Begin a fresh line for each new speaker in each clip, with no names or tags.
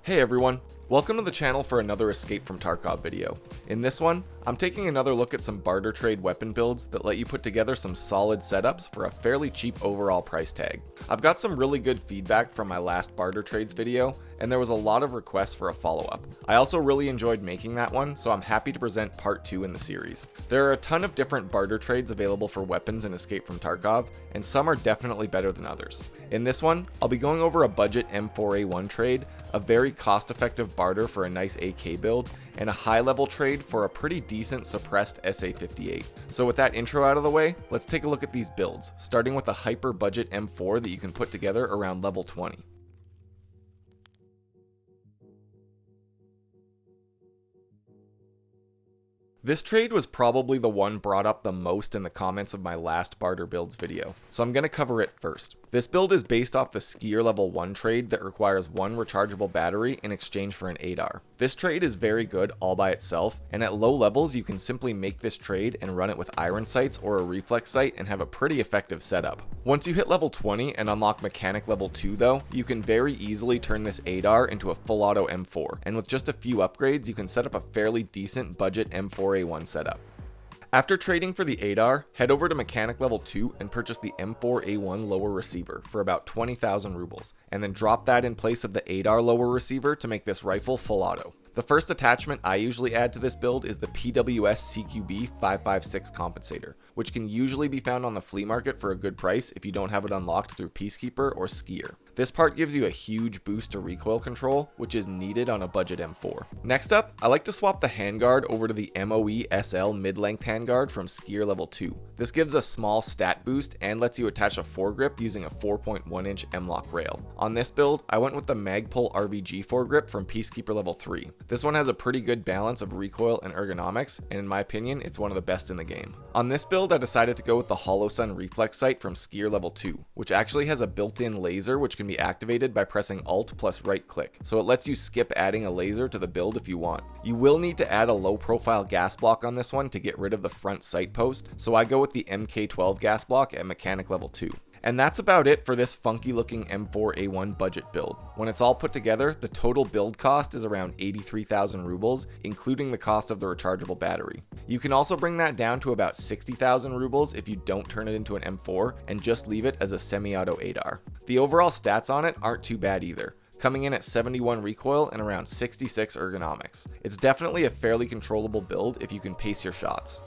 Hey everyone, welcome to the channel for another Escape From Tarkov video. In this one, I'm taking another look at some barter trade weapon builds that let you put together some solid setups for a fairly cheap overall price tag. I've got some really good feedback from my last barter trades video, and there was a lot of requests for a follow-up. I also really enjoyed making that one, so I'm happy to present part 2 in the series. There are a ton of different barter trades available for weapons in Escape From Tarkov, and some are definitely better than others. In this one, I'll be going over a budget M4A1 trade, a very cost-effective barter for a nice AK build, and a high-level trade for a pretty decent suppressed SA58. So with that intro out of the way, let's take a look at these builds, starting with a hyper-budget M4 that you can put together around level 20. This trade was probably the one brought up the most in the comments of my last barter builds video, so I'm going to cover it first. This build is based off the Skier level 1 trade that requires one rechargeable battery in exchange for an ADAR. This trade is very good all by itself, and at low levels you can simply make this trade and run it with iron sights or a reflex sight and have a pretty effective setup. Once you hit level 20 and unlock mechanic level 2 though, you can very easily turn this ADAR into a full auto M4, and with just a few upgrades you can set up a fairly decent budget M4A1 setup. After trading for the ADAR, head over to mechanic level 2 and purchase the M4A1 lower receiver for about 20,000 rubles, and then drop that in place of the ADAR lower receiver to make this rifle full auto. The first attachment I usually add to this build is the PWS CQB 556 compensator, which can usually be found on the flea market for a good price if you don't have it unlocked through Peacekeeper or Skier. This part gives you a huge boost to recoil control, which is needed on a budget M4. Next up, I like to swap the handguard over to the MOE SL mid-length handguard from Skier level 2. This gives a small stat boost and lets you attach a foregrip using a 4.1 inch M-LOK rail. On this build, I went with the Magpul RVG foregrip from Peacekeeper level 3. This one has a pretty good balance of recoil and ergonomics, and in my opinion, it's one of the best in the game. On this build, I decided to go with the Holosun reflex sight from Skier level 2, which actually has a built-in laser which can be activated by pressing Alt plus right click, so it lets you skip adding a laser to the build if you want. You will need to add a low profile gas block on this one to get rid of the front sight post, so I go with the MK12 gas block at mechanic level 2. And that's about it for this funky looking M4A1 budget build. When it's all put together, the total build cost is around 83,000 rubles, including the cost of the rechargeable battery. You can also bring that down to about 60,000 rubles if you don't turn it into an M4 and just leave it as a semi-auto ADAR. The overall stats on it aren't too bad either, coming in at 71 recoil and around 66 ergonomics. It's definitely a fairly controllable build if you can pace your shots.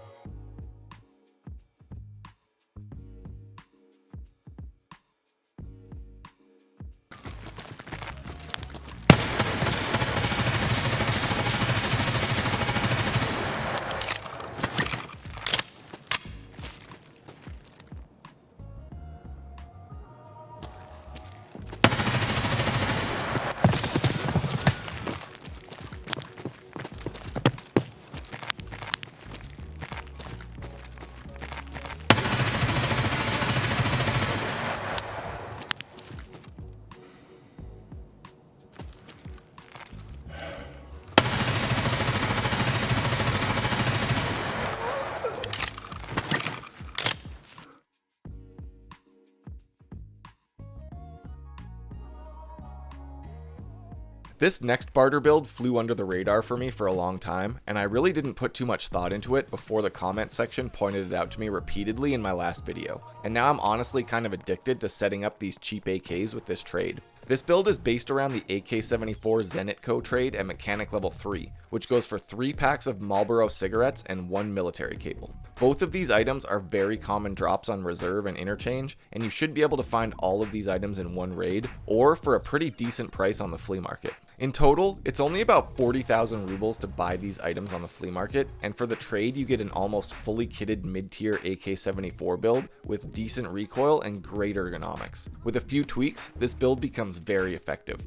This next barter build flew under the radar for me for a long time, and I really didn't put too much thought into it before the comment section pointed it out to me repeatedly in my last video, and now I'm honestly kind of addicted to setting up these cheap AKs with this trade. This build is based around the AK-74 Zenitco trade at mechanic level 3, which goes for 3 packs of Marlboro cigarettes and 1 military cable. Both of these items are very common drops on reserve and interchange, and you should be able to find all of these items in one raid, or for a pretty decent price on the flea market. In total, it's only about 40,000 rubles to buy these items on the flea market, and for the trade you get an almost fully kitted mid-tier AK-74 build with decent recoil and great ergonomics. With a few tweaks, this build becomes very effective.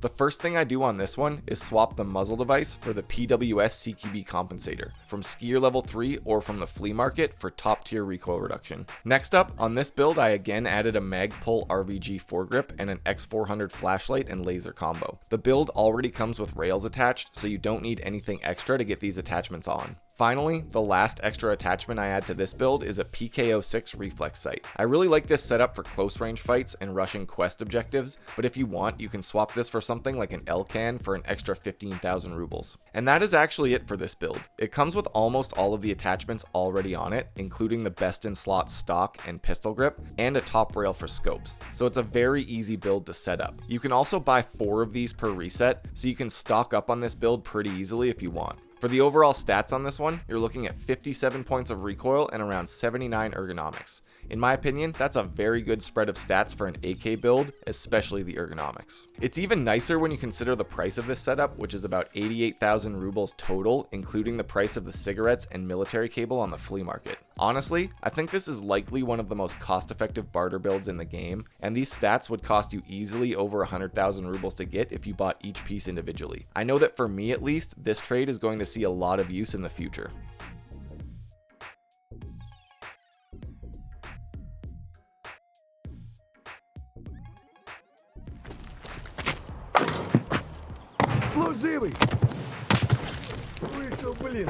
The first thing I do on this one is swap the muzzle device for the PWS CQB compensator from Skier level 3 or from the flea market for top tier recoil reduction. Next up, on this build I again added a Magpul RVG foregrip and an X400 flashlight and laser combo. The build already comes with rails attached, so you don't need anything extra to get these attachments on. Finally, the last extra attachment I add to this build is a PKO6 reflex sight. I really like this setup for close range fights and rushing quest objectives, but if you want, you can swap this for something like an Elcan for an extra 15,000 rubles. And that is actually it for this build. It comes with almost all of the attachments already on it, including the best in slot stock and pistol grip, and a top rail for scopes. So it's a very easy build to set up. You can also buy 4 of these per reset, so you can stock up on this build pretty easily if you want. For the overall stats on this one, you're looking at 57 points of recoil and around 79 ergonomics. In my opinion, that's a very good spread of stats for an AK build, especially the ergonomics. It's even nicer when you consider the price of this setup, which is about 88,000 rubles total, including the price of the cigarettes and military cable on the flea market. Honestly, I think this is likely one of the most cost-effective barter builds in the game, and these stats would cost you easily over 100,000 rubles to get if you bought each piece individually. I know that for me at least, this trade is going to see a lot of use in the future.
Explosivы! Слышал, блин!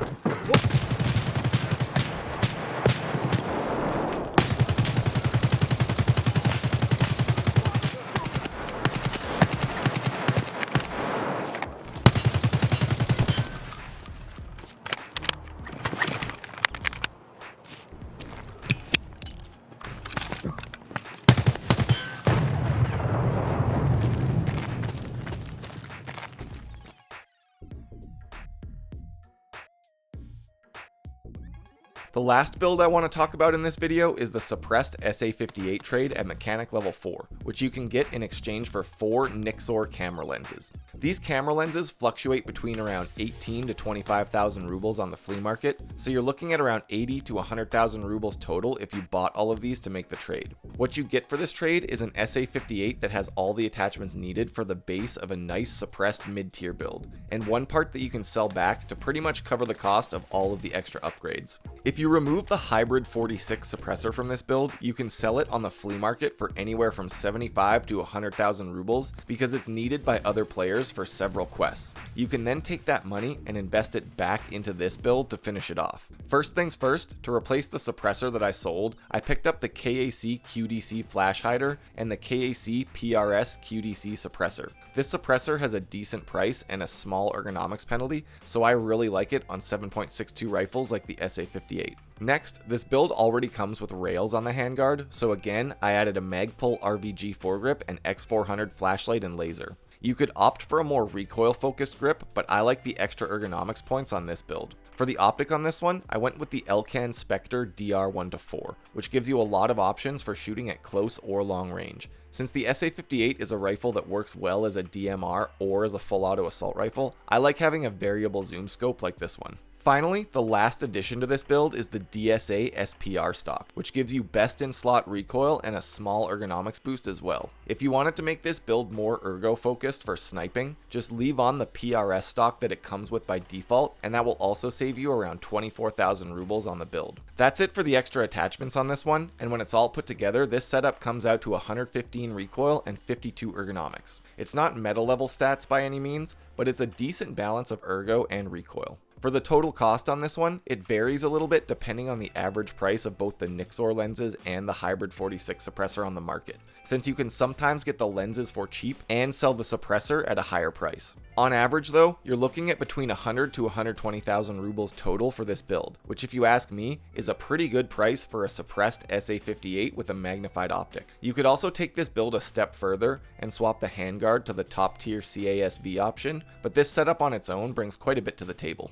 The last build I want to talk about in this video is the suppressed SA58 trade at mechanic level 4, which you can get in exchange for 4 Nixor camera lenses. These camera lenses fluctuate between around 18 to 25,000 rubles on the flea market, so you're looking at around 80 to 100,000 rubles total if you bought all of these to make the trade. What you get for this trade is an SA58 that has all the attachments needed for the base of a nice suppressed mid-tier build, and one part that you can sell back to pretty much cover the cost of all of the extra upgrades. If you remove the hybrid 46 suppressor from this build, you can sell it on the flea market for anywhere from 75 to 100,000 rubles because it's needed by other players for several quests. You can then take that money and invest it back into this build to finish it off. First things first, to replace the suppressor that I sold, I picked up the KAC QDC flash hider and the KAC PRS QDC suppressor. This suppressor has a decent price and a small ergonomics penalty, so I really like it on 7.62 rifles like the SA58. Next, this build already comes with rails on the handguard, so again, I added a Magpul RVG foregrip and X400 flashlight and laser. You could opt for a more recoil-focused grip, but I like the extra ergonomics points on this build. For the optic on this one, I went with the Elcan Spectre DR1-4, which gives you a lot of options for shooting at close or long range. Since the SA58 is a rifle that works well as a DMR or as a full auto assault rifle, I like having a variable zoom scope like this one. Finally, the last addition to this build is the DSA SPR stock, which gives you best in slot recoil and a small ergonomics boost as well. If you wanted to make this build more ergo focused for sniping, just leave on the PRS stock that it comes with by default, and that will also save you around 24,000 rubles on the build. That's it for the extra attachments on this one, and when it's all put together, this setup comes out to 115 recoil and 52 ergonomics. It's not meta level stats by any means, but it's a decent balance of ergo and recoil. For the total cost on this one, it varies a little bit depending on the average price of both the Nixor lenses and the hybrid 46 suppressor on the market, since you can sometimes get the lenses for cheap and sell the suppressor at a higher price. On average though, you're looking at between 100 to 120,000 rubles total for this build, which if you ask me, is a pretty good price for a suppressed SA58 with a magnified optic. You could also take this build a step further and swap the handguard to the top tier CASV option, but this setup on its own brings quite a bit to the table.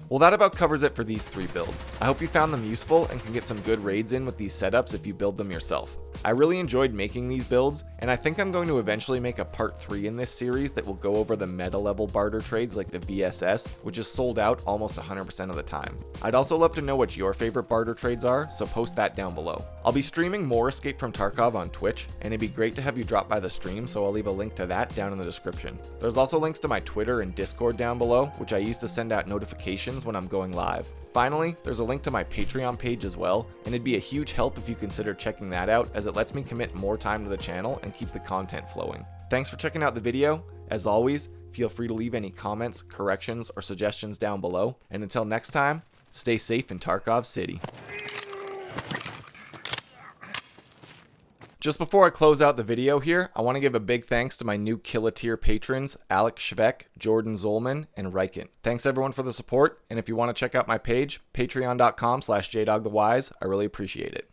Well, that about covers it for these 3 builds. I hope you found them useful and can get some good raids in with these setups if you build them yourself. I really enjoyed making these builds, and I think I'm going to eventually make a part 3 in this series that will go over the meta level barter trades like the VSS, which is sold out almost 100% of the time. I'd also love to know what your favorite barter trades are, so post that down below. I'll be streaming more Escape From Tarkov on Twitch, and it'd be great to have you drop by the stream, so I'll leave a link to that down in the description. There's also links to my Twitter and Discord down below, which I use to send out notifications when I'm going live. Finally, there's a link to my Patreon page as well, and it'd be a huge help if you consider checking that out, as it lets me commit more time to the channel and keep the content flowing. Thanks for checking out the video. As always, feel free to leave any comments, corrections, or suggestions down below, and until next time, stay safe in Tarkov City. Just before I close out the video here, I want to give a big thanks to my new Killa tier patrons, Alex Schveck, Jordan Zolman, and Reichen. Thanks everyone for the support, and if you want to check out my page, patreon.com/jdogthewise, I really appreciate it.